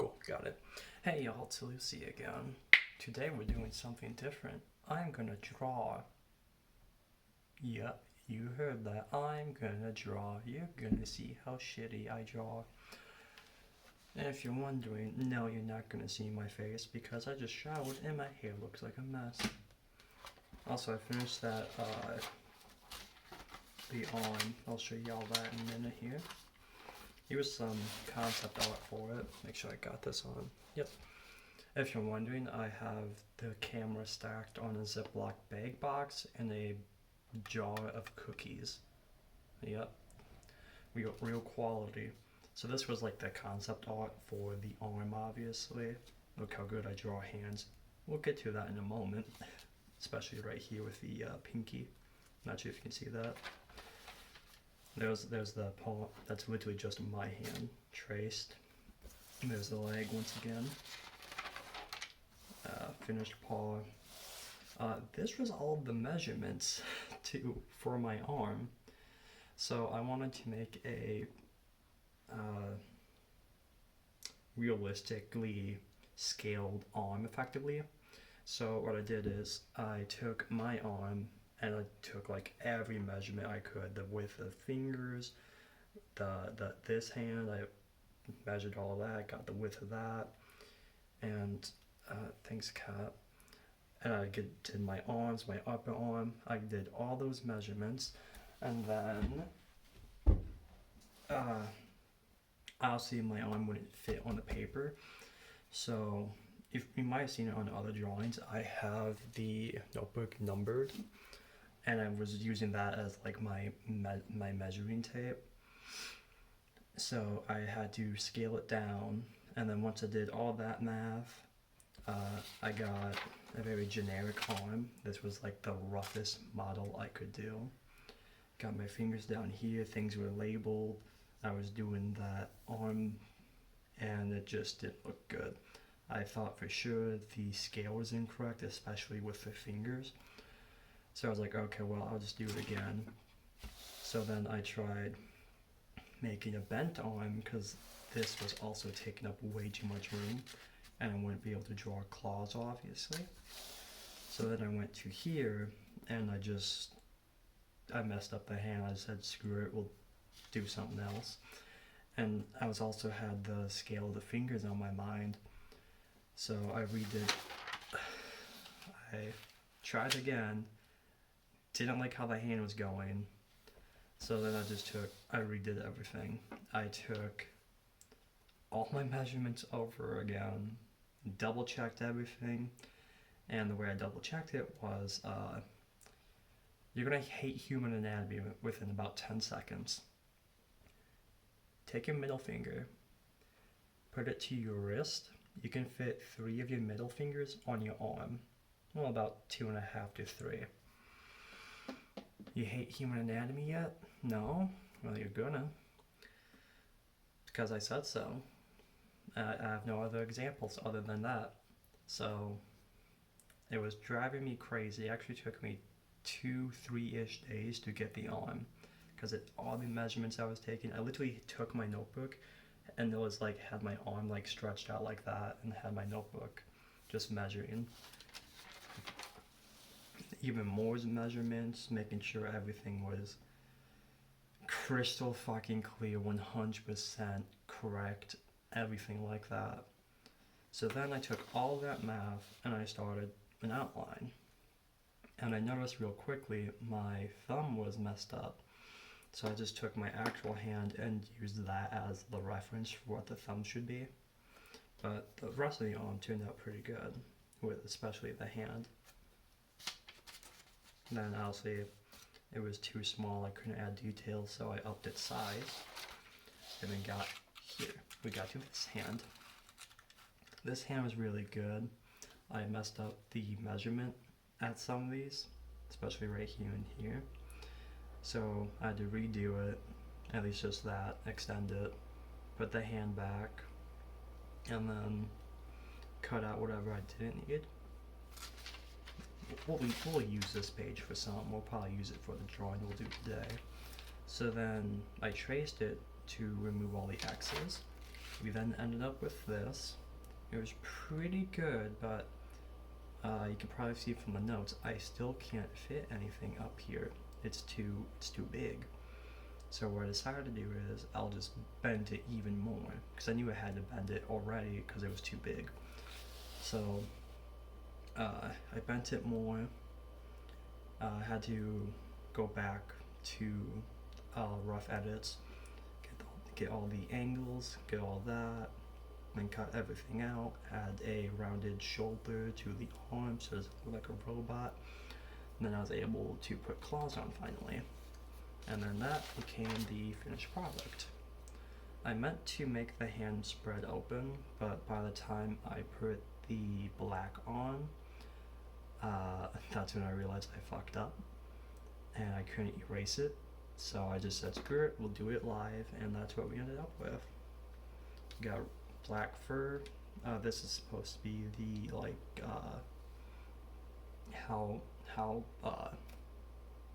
Cool, got it. Hey y'all, it's Lucy again. Today we're doing something different. I'm gonna draw. Yep, you heard that. I'm gonna draw. You're gonna see how shitty I draw. And if you're wondering, no, you're not gonna see my face because I just showered and my hair looks like a mess. Also, I finished that, the arm. I'll show y'all that in a minute here. Here's some concept art for it. Make sure I got this on. Yep. If you're wondering, I have the camera stacked on a Ziploc bag box and a jar of cookies. Yep. We got real quality. So this was like the concept art for the arm, obviously. Look how good I draw hands. We'll get to that in a moment. Especially right here with the pinky. Not sure if you can see that. There's the paw. That's literally just my hand traced. And there's the leg once again. Finished paw. This was all the measurements for my arm. So I wanted to make a realistically scaled arm effectively. So what I did is I took my arm and I took like every measurement I could, the width of fingers, this hand, I measured all of that, got the width of that, and thanks Kat. And I did my arms, my upper arm, I did all those measurements, and then obviously my arm wouldn't fit on the paper, so if you might have seen it on other drawings, I have the notebook numbered, and I was using that as like my measuring tape. So I had to scale it down, and then once I did all that math, I got a very generic arm. This was like the roughest model I could do. Got my fingers down here, things were labeled. I was doing that arm, and it just didn't look good. I thought for sure the scale was incorrect, especially with the fingers. So I was like, okay, well, I'll just do it again. So then I tried making a bent arm because this was also taking up way too much room and I wouldn't be able to draw claws, obviously. So then I went to here and I messed up the hand. I said, screw it, we'll do something else. And I was also had the scale of the fingers on my mind. So I redid, I tried again, didn't like how the hand was going, so then I redid everything. I took all my measurements over again, double checked everything, and the way I double checked it was, you're gonna hate human anatomy within about 10 seconds. Take your middle finger, put it to your wrist. You can fit 3 of your middle fingers on your arm. Well, about 2.5 to 3. You hate human anatomy yet? No? Well, you're gonna. Because I said so. I have no other examples other than that. So, it was driving me crazy. It actually took me 2-3-ish days to get the arm. Because all the measurements I was taking, I literally took my notebook and it was like, had my arm like stretched out like that and had my notebook just measuring. Even more measurements, making sure everything was crystal fucking clear, 100% correct, everything like that. So then I took all that math and I started an outline. And I noticed real quickly my thumb was messed up. So I just took my actual hand and used that as the reference for what the thumb should be. But the rest of the arm turned out pretty good, with especially the hand. Then obviously it was too small, I couldn't add details, so I upped its size. And then got here, we got to this hand. This hand was really good. I messed up the measurement at some of these, especially right here and here. So I had to redo it, at least just that, extend it, put the hand back, and then cut out whatever I didn't need. We'll use this page for some, we'll probably use it for the drawing we'll do today. So then I traced it to remove all the X's, We then ended up with this. It was pretty good, but you can probably see from the notes, I still can't fit anything up here. It's too big. So what I decided to do is I'll just bend it even more, because I knew I had to bend it already because it was too big. So I bent it more. I had to go back to rough edits, get all the angles, get all that, then cut everything out, add a rounded shoulder to the arm so it looked like a robot, and then I was able to put claws on finally. And then that became the finished product. I meant to make the hand spread open, but by the time I put the black on, that's when I realized I fucked up and I couldn't erase it. So I just said, screw it, we'll do it live, and that's what we ended up with. Got black fur. This is supposed to be the, like,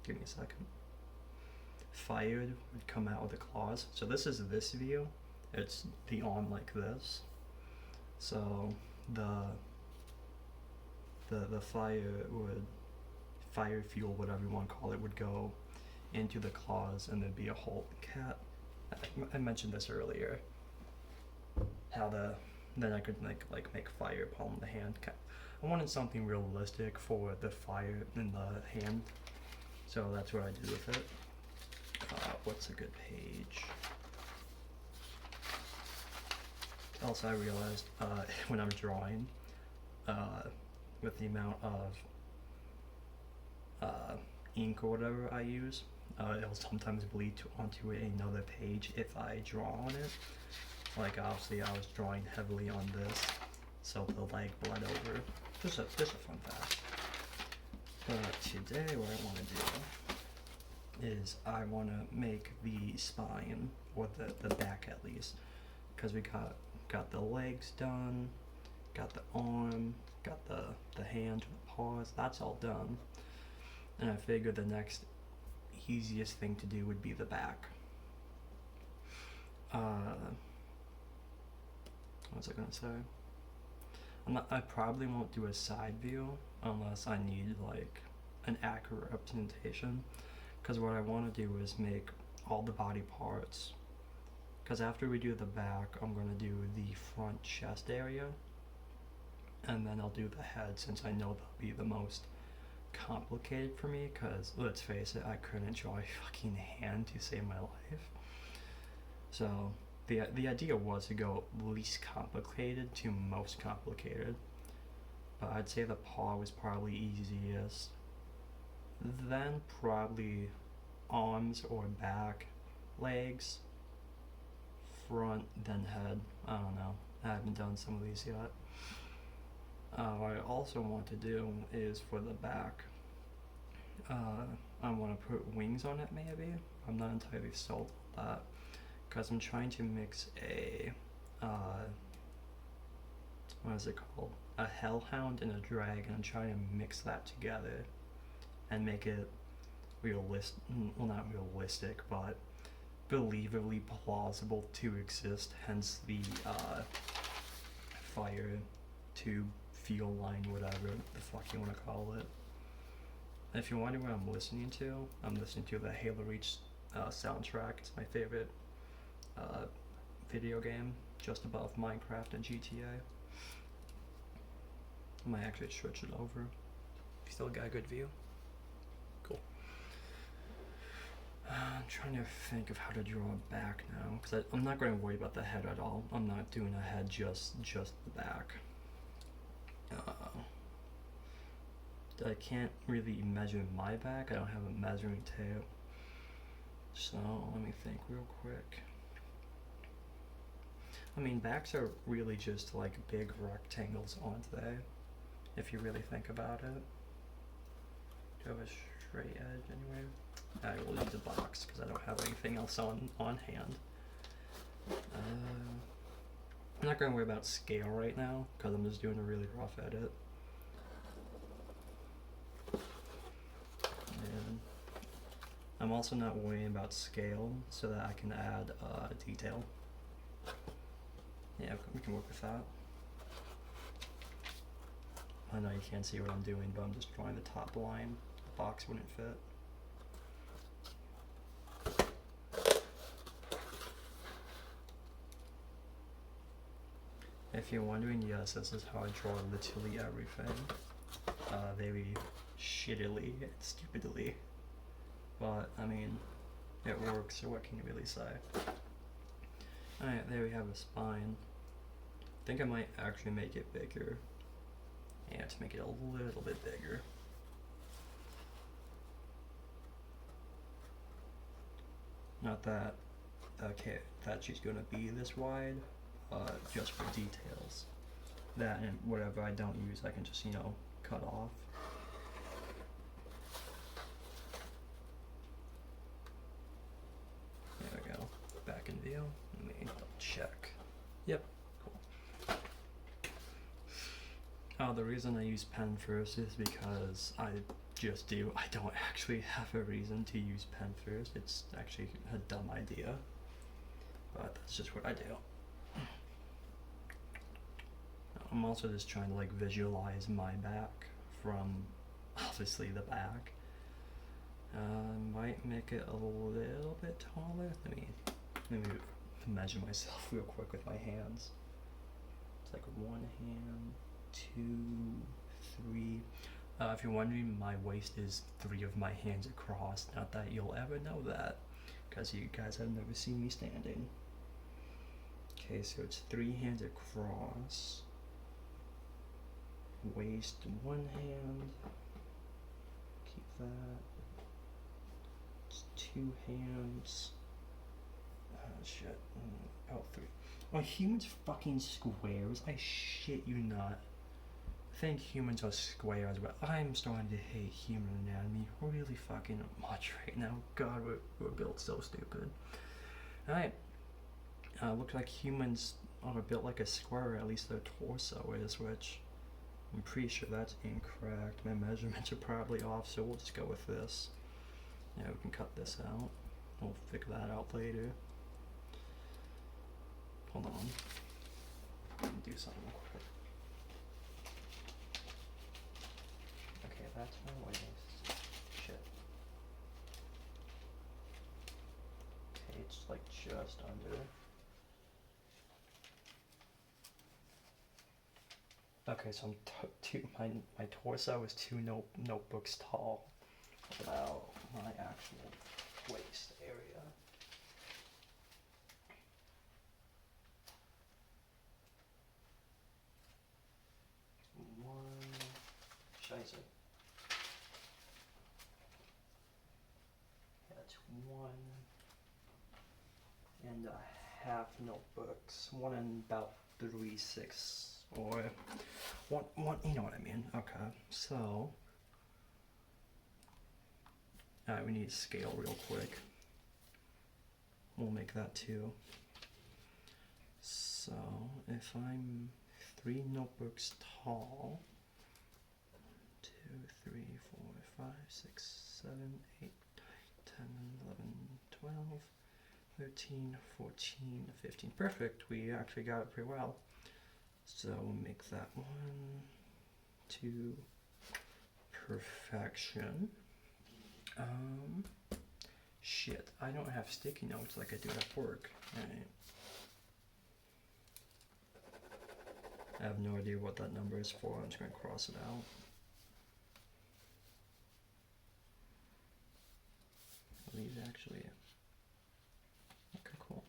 give me a second. Fire would come out of the claws. So this is this view. It's the arm like this. So the fire fuel, whatever you want to call it, would go into the claws, and there'd be a whole cat. I mentioned this earlier. How then I could make fire upon the hand. I wanted something realistic for the fire in the hand, so that's what I did with it. What's a good page? Also, I realized when I'm drawing, with the amount of ink or whatever I use, it'll sometimes bleed onto another page if I draw on it. Like, obviously I was drawing heavily on this, so the leg bled over. Just a fun fact. But today what I want to do is I want to make the spine, or the back at least, because we got the legs done, got the arm, got the hand, the paws, that's all done. And I figured the next easiest thing to do would be the back. What was I gonna say? I probably won't do a side view unless I need like an accurate representation, because what I want to do is make all the body parts, because after we do the back, I'm going to do the front chest area, and then I'll do the head, since I know that'll be the most complicated for me, because let's face it, I couldn't draw a fucking hand to save my life. So the idea was to go least complicated to most complicated, but I'd say the paw was probably easiest, then probably arms or back, legs, front, then head. I don't know, I haven't done some of these yet. What I also want to do is for the back, I want to put wings on it maybe. I'm not entirely sold on that, because I'm trying to mix a, what is it called? A hellhound and a dragon. I'm trying to mix that together and make it realistic, well, not realistic, but believably plausible to exist, hence the fire tube, fuel line, whatever the fuck you want to call it. And if you're wondering what I'm listening to, I'm listening to the Halo Reach soundtrack. It's my favorite video game, just above Minecraft and GTA. I might actually switch it over. Still got a good view. Cool. I'm trying to think of how to draw it back now, because I'm not going to worry about the head at all. I'm not doing a head, just the back. I can't really measure my back. I don't have a measuring tape. So let me think real quick. I mean, backs are really just like big rectangles, aren't they? If you really think about it. Do I have a straight edge anywhere? I will use a box because I don't have anything else on hand. I'm not going to worry about scale right now because I'm just doing a really rough edit. And I'm also not worrying about scale so that I can add detail. Yeah, we can work with that. I know you can't see what I'm doing, but I'm just drawing the top line. The box wouldn't fit. If you're wondering, yes, this is how I draw literally everything. Very shittily and stupidly. But, I mean, it works, so what can you really say? Alright, there we have a spine. I think I might actually make it bigger. Yeah, to make it a little bit bigger. Not that, okay, that she's gonna be this wide, just for details. That and whatever I don't use, I can just, you know, cut off. There we go. Back in view. Let me double check. Yep, cool. The reason I use pen first is because I just do. I don't actually have a reason to use pen first. It's actually a dumb idea, but that's just what I do. I'm also just trying to like visualize my back from obviously the back. Might make it a little bit taller. Let me measure myself real quick with my hands. It's like 1 hand, 2, 3. If you're wondering, my waist is 3 of my hands across. Not that you'll ever know that, because you guys have never seen me standing. Okay, so it's 3 hands across. Waist 1 hand. Keep that. It's 2 hands. Shit. Oh, 3. Are humans fucking squares? I shit you not. I think humans are squares, but I'm starting to hate human anatomy really fucking much right now. God, we're built so stupid. Alright. Looks like humans are built like a square, at least their torso is, which I'm pretty sure that's incorrect. My measurements are probably off, so we'll just go with this. Yeah, we can cut this out. We'll figure that out later. Hold on. Let me do something real quick. Okay, that's my waist. Shit. Okay, it's like just under. Okay, so I'm my torso is 2 notebooks tall. About my actual waist area. Scheiße. That's 1.5 notebooks. 1 and about 3/6, or one. You know what I mean? Okay, so. Alright, we need to scale real quick. We'll make that 2. So, if I'm 3 notebooks tall, 2, 3, 4, 5, 6, 7, 8, 10, 11, 12, 13, 14, 15. Perfect, we actually got it pretty well. So we'll make that 1, 2, perfection. Shit, I don't have sticky notes like I do at work. Alright. I have no idea what that number is for. I'm just gonna cross it out. These actually. Okay, cool.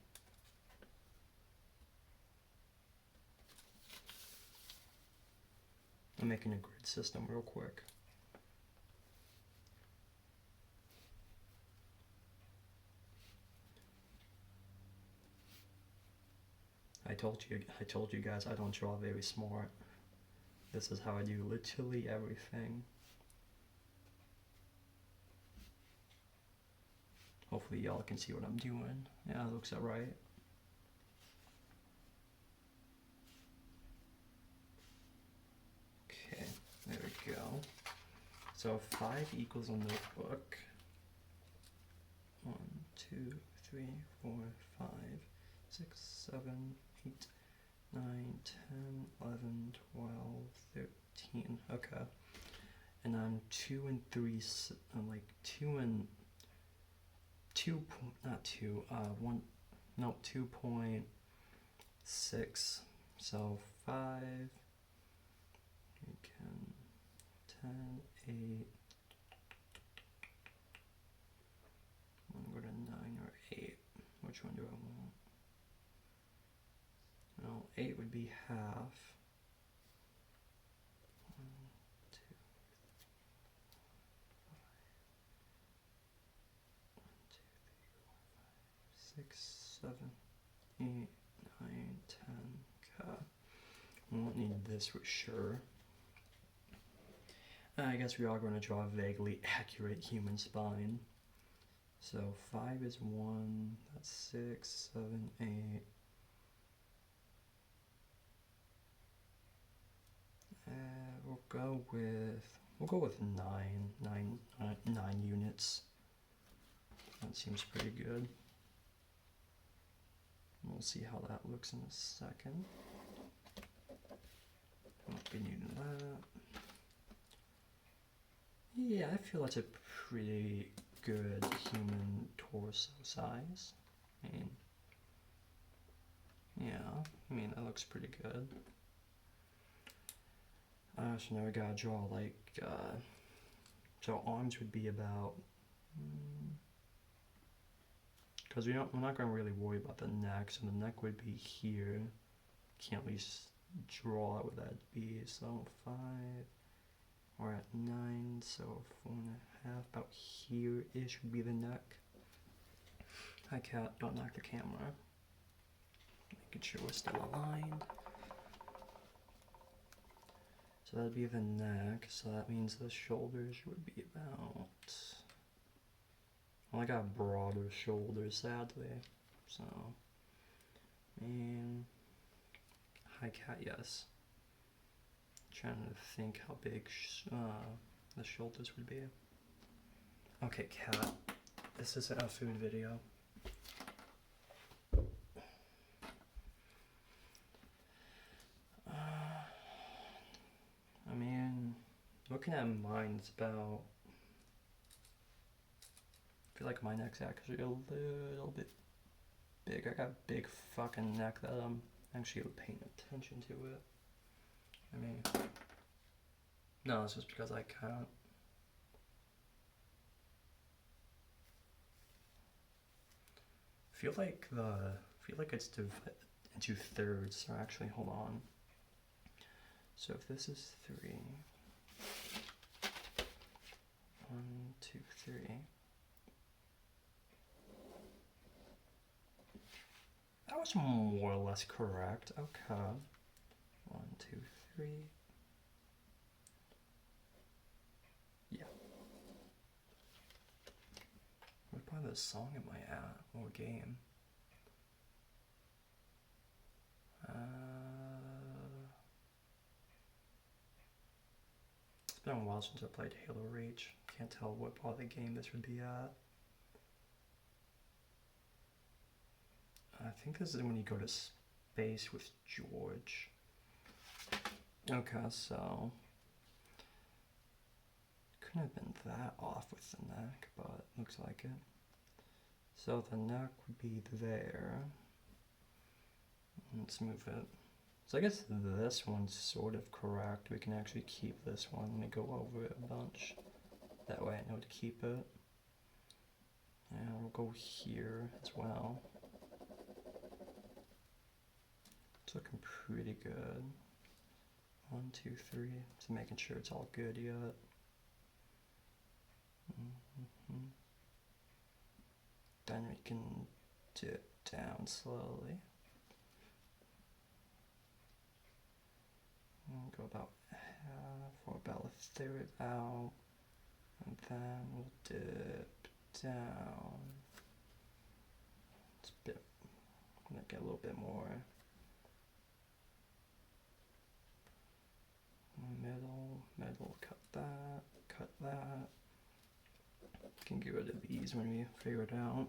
I'm making a grid system real quick. I told you guys I don't draw very smart. This is how I do literally everything. Hopefully y'all can see what I'm doing. Yeah, it looks alright. Okay, there we go. So 5 equals a notebook. 1, 2, 3, 4, 5, 6, 7, 8, 9, 10, 11, 12, 13. Okay. And I'm 2 and 3. I'm like 2 and 2. Not 2. 1. No, 2.6. So 5. We can 10, 8. I'm gonna go to 9 or 8. Which one do I want? No, 8 would be half. 1, 2, 6, 7, 8, 9, 10. Okay. We won't need this for sure. I guess we are going to draw a vaguely accurate human spine. So 5 is 1, that's 6, 7, 8. We'll go with 9 units. That seems pretty good. We'll see how that looks in a second. Won't be needing that. Yeah, I feel that's a pretty good human torso size. I mean that looks pretty good. So now we gotta draw like, so arms would be about, because we're not gonna really worry about the neck, so the neck would be here. Can't at least draw what that'd be. So 5, we're at 9, so 4.5, about here-ish would be the neck. Hi cat, don't knock the camera. Making sure we're still aligned. So that'd be the neck, so that means the shoulders would be about, well, I got broader shoulders sadly, so, hi cat, yes. Trying to think how big the shoulders would be. Okay cat, this isn't a food video. I mean, looking at mine, it's about, I feel like my neck's actually a little bit big. I got a big fucking neck that I'm actually paying attention to it. I mean, no, it's just because I can't. I feel like it's divided into thirds. So actually, hold on. So if this is 3, 1, 2, 3. That was more or less correct. Okay. 1, 2, 3. Yeah. What part of the song am I at? Or game? It's been a while since I played Halo Reach. Can't tell what part of the game this would be at. I think this is when you go to space with George. Okay, so couldn't have been that off with the neck, but looks like it. So the neck would be there. Let's move it. So I guess this one's sort of correct. We can actually keep this one. Let me go over it a bunch. That way I know to keep it. And we'll go here as well. It's looking pretty good. 1, 2, 3. Just making sure it's all good yet. Then we can dip down slowly. And go about half or about a third out. And then we'll dip down. It's a bit, I'm gonna get a little bit more. Middle, cut that. Can get rid of these when we figure it out.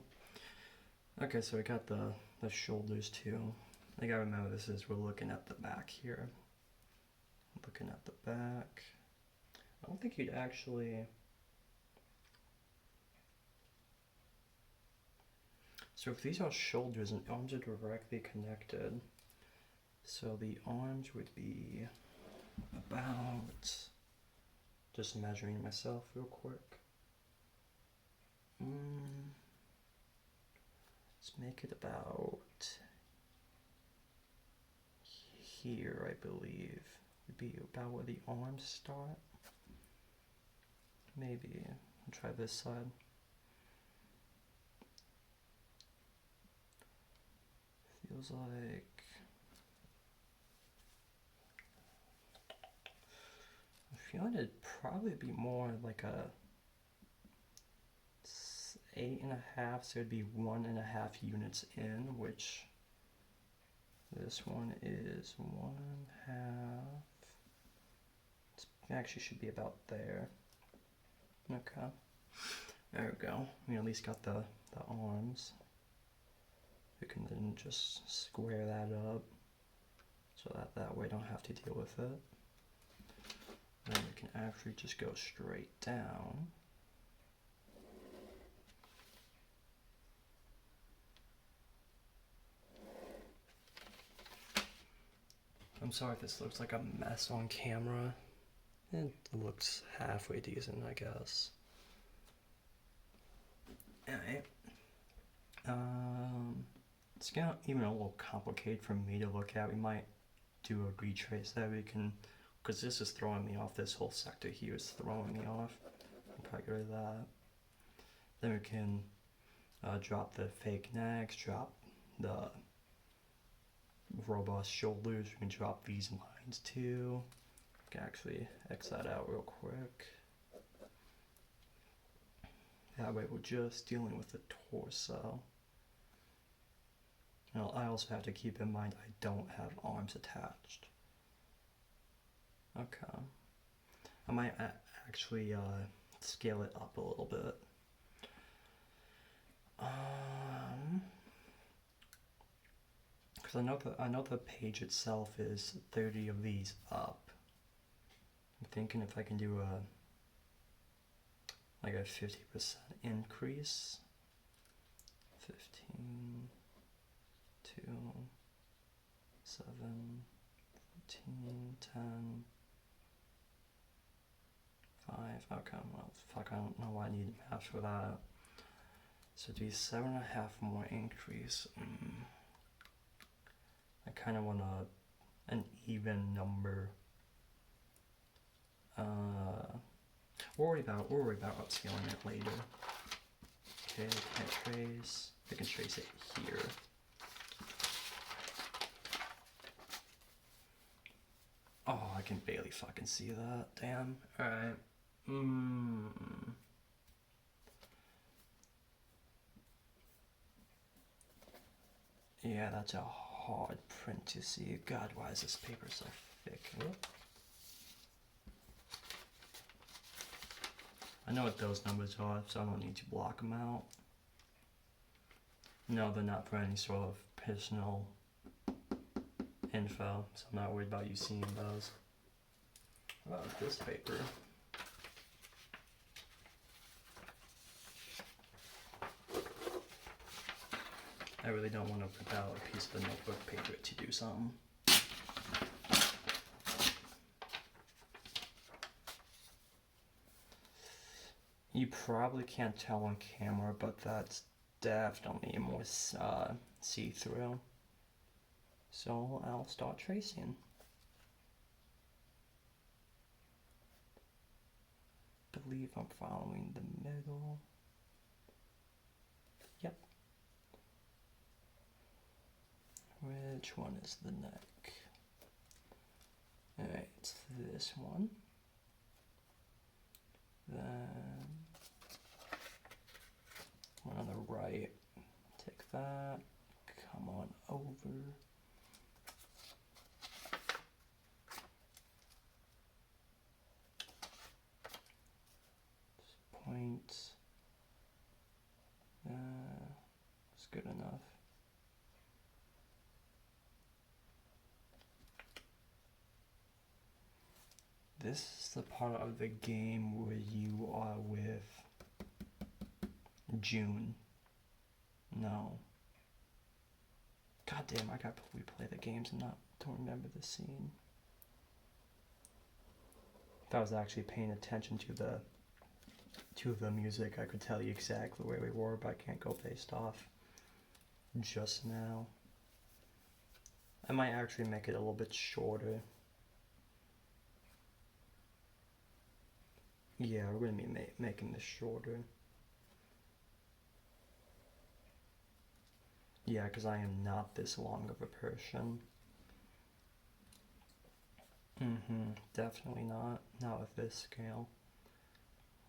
Okay, so I got the shoulders too. I gotta remember this is, we're looking at the back here. Looking at the back. I don't think you'd actually... So if these are shoulders and arms are directly connected, so the arms would be about, just measuring myself real quick. Let's make it about here, I believe. Would be about where the arms start. Maybe. I'll try this side. Feels like... I feel like it'd probably be more like a 8.5, so it'd be 1.5 units in, which this one is 1/2. It actually should be about there. Okay, there we go. We at least got the arms. We can then just square that up so that way I don't have to deal with it. Then we can actually just go straight down. I'm sorry if this looks like a mess on camera. It looks halfway decent, I guess. Alright. It's gonna even a little complicated for me to look at. We might do a retrace that we can, because this is throwing me off. This whole sector here is throwing me off. I'll probably get rid of that. Then we can drop the fake necks, drop the robust shoulders. We can drop these lines too. We can actually X that out real quick. That way we're just dealing with the torso. Now I also have to keep in mind I don't have arms attached. Okay. I might actually scale it up a little bit. Because I know the page itself is 30 of these up. I'm thinking if I can do like a 50% increase. 15, 2, 7, 14, 10, 5. Okay, well, fuck, I don't know why I need math for that. So it'd be 7.5 more increase. I kind of want an even number. We'll worry about upscaling it later. Okay, can't trace. I can trace it here. Oh, I can barely fucking see that. Damn. Alright. Yeah, that's a hard print to see. God, why is this paper so thick? Whoop. I know what those numbers are, so I don't need to block them out. No, they're not for any sort of personal info, so I'm not worried about you seeing those. How about this paper? I really don't want to put out a piece of the notebook paper to do something. You probably can't tell on camera, but that's definitely more see-through. So I'll start tracing. Believe I'm following the middle. Yep. Which one is the neck? Alright, it's this one. Then one on the right. Take that. Come on over. Point. It's good enough. this is the part of the game where you are with June. No. God damn, I gotta replay the games and don't remember the scene. If I was actually paying attention to the music, I could tell you exactly where we were, but I can't go based off just now. I might actually make it a little bit shorter. Yeah, we're gonna be making this shorter. Yeah, because I am not this long of a person. Definitely not. Not with this scale.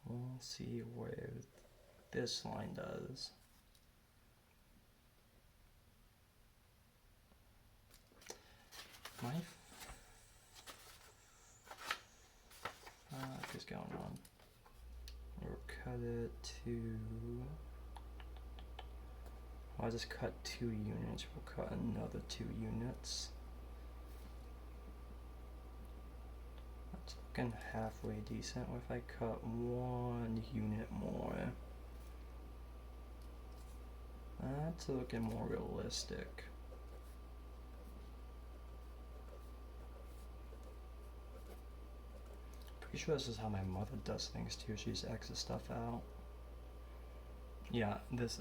We'll see where this line does. My fuck is going on? We'll cut it to... I'll just cut 2 units. We'll cut another 2 units. That's looking halfway decent. What if I cut 1 unit more? That's looking more realistic. Pretty sure this is how my mother does things too. She just X's stuff out. Yeah, this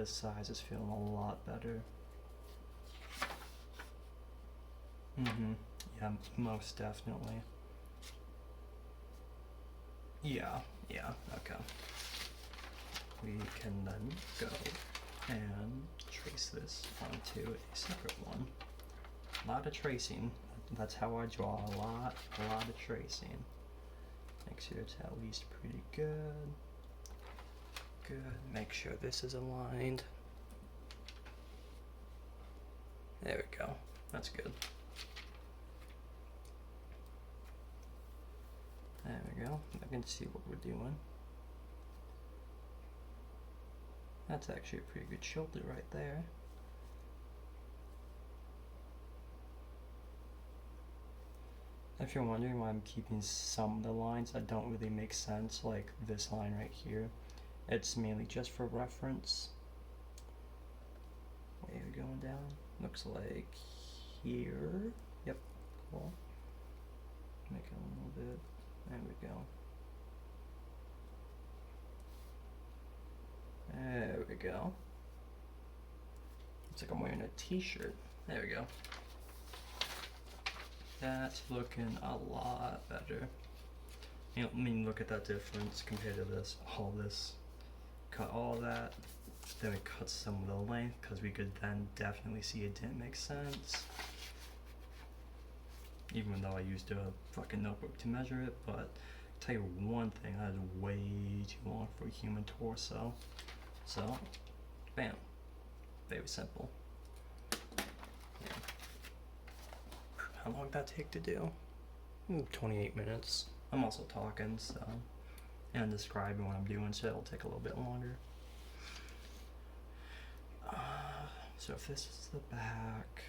size is feeling a lot better. Yeah, most definitely. Yeah, okay. We can then go and trace this onto a separate one. A lot of tracing. That's how I draw. A lot of tracing. Make sure it's at least pretty good. Good. Make sure this is aligned. There we go. That's good. There we go. I can see what we're doing. That's actually a pretty good shoulder right there. If you're wondering why I'm keeping some of the lines that don't really make sense, like this line right here, it's mainly just for reference. Where are we going down? Looks like here. Yep, cool. Make it a little bit. There we go. There we go. Looks like I'm wearing a t-shirt. There we go. That's looking a lot better. You know, I mean, look at that difference compared to this. All this. Cut all that. Then we cut some of the length because we could then definitely see it didn't make sense. Even though I used a fucking notebook to measure it, but I'll tell you one thing, that is way too long for a human torso. So, bam. Very simple. Yeah. How long did that take to do? 28 minutes. I'm also talking, so, and describing what I'm doing, so it'll take a little bit longer. So if this is the back,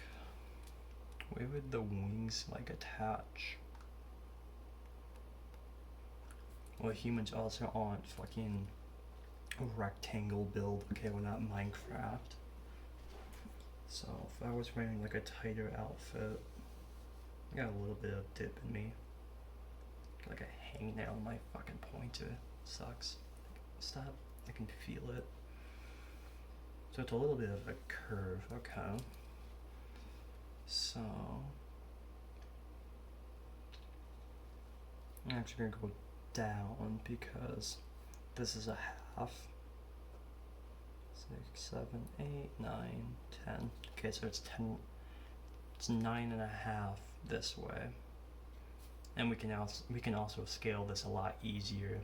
where would the wings like attach? Well, humans also aren't fucking rectangle build. Okay, we're not Minecraft. So if I was wearing like a tighter outfit, I got a little bit of dip in me. Like a hangnail on my fucking pointer. Sucks. Stop. I can feel it. So it's a little bit of a curve. Okay. So I'm actually gonna go down because this is a half. 6, 7, 8, 9, 10. Okay, so it's 10. It's 9.5 this way. And we can also scale this a lot easier.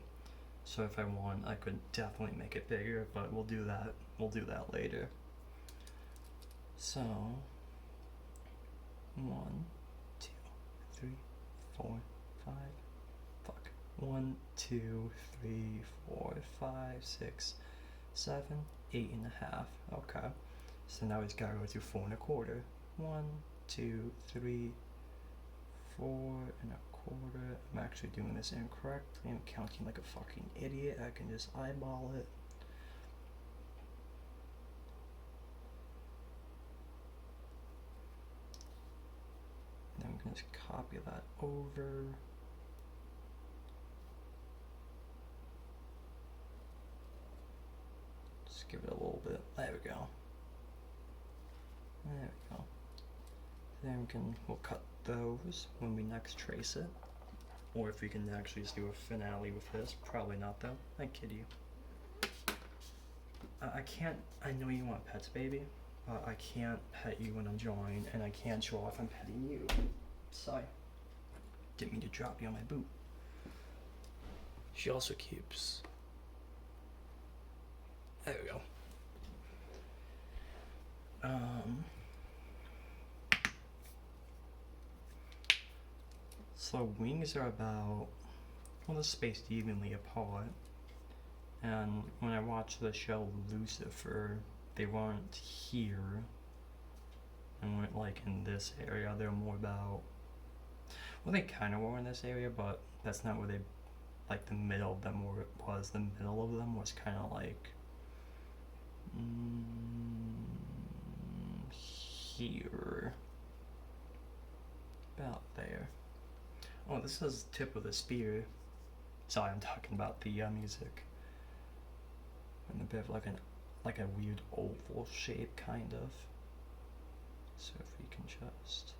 So if I want, I could definitely make it bigger, but we'll do that. We'll do that later. So 1, 2, 3, 4, 5. Fuck. 1, 2, 3, 4, 5, 6, 7, 8.5. Okay. So now it's gotta go to 4 1/4. 1, 2, 3, 4¼ I'm actually doing this incorrectly. I'm counting like a fucking idiot. I can just eyeball it. Then I'm gonna just copy that over. Just give it a little bit. There we go. There we go. Then we'll cut those when we next trace it. Or if we can actually just do a finale with this. Probably not though. I kid you. I can't, I know you want pets, baby, but I can't pet you when I'm drawing, and I can't show off I'm petting you. Sorry. Didn't mean to drop you on my boot. She also keeps... There we go. So wings are about, well, they're spaced evenly apart. And when I watched the show Lucifer, they weren't here and weren't like in this area. They're more about, well, they kind of were in this area, but that's not where they, like the middle of them was. The middle of them was kind of like here, about there. Oh, this is Tip of the Spear. Sorry, I'm talking about the music. And a bit of like a weird oval shape, kind of. So if we can just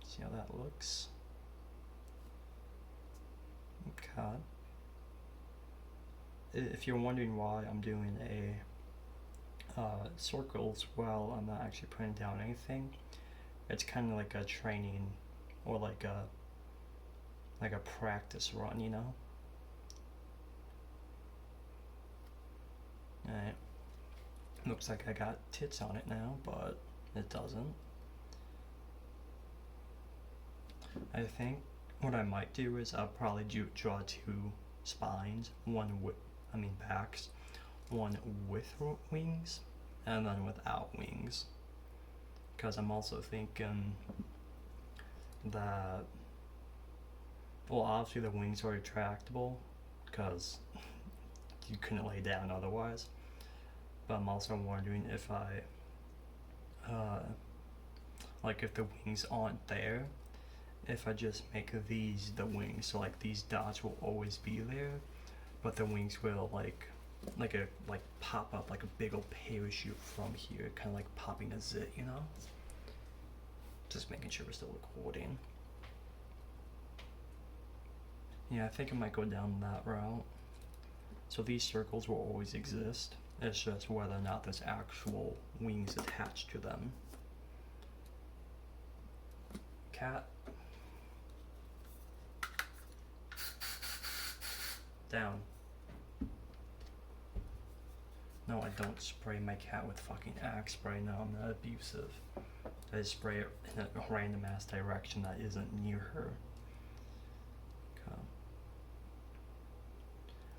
see how that looks. Okay. If you're wondering why I'm doing a circles while I'm not actually putting down anything, it's kind of like a training or like a practice run, you know? Alright. Looks like I got tits on it now, but it doesn't. I think what I might do is I'll probably draw two spines, backs, one with wings, and then without wings. Because I'm also thinking that, well, obviously the wings are retractable, because you couldn't lay down otherwise. But I'm also wondering if like if the wings aren't there, if I just make these the wings, so like these dots will always be there, but the wings will like pop up like a big old parachute from here, kind of like popping a zit, you know? Just making sure we're still recording. Yeah, I think I might go down that route. So these circles will always exist. It's just whether or not there's actual wings attached to them. Cat. Down. No, I don't spray my cat with fucking Axe spray. No, I'm not abusive. I just spray it in a random ass direction that isn't near her. Okay.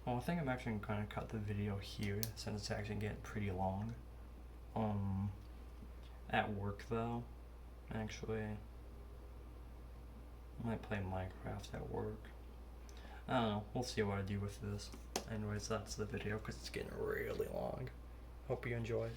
Well, I think I'm actually going to cut the video here since it's actually getting pretty long. At work though, actually, I might play Minecraft at work. I don't know, we'll see what I do with this. Anyways, that's the video because it's getting really long. Hope you enjoy.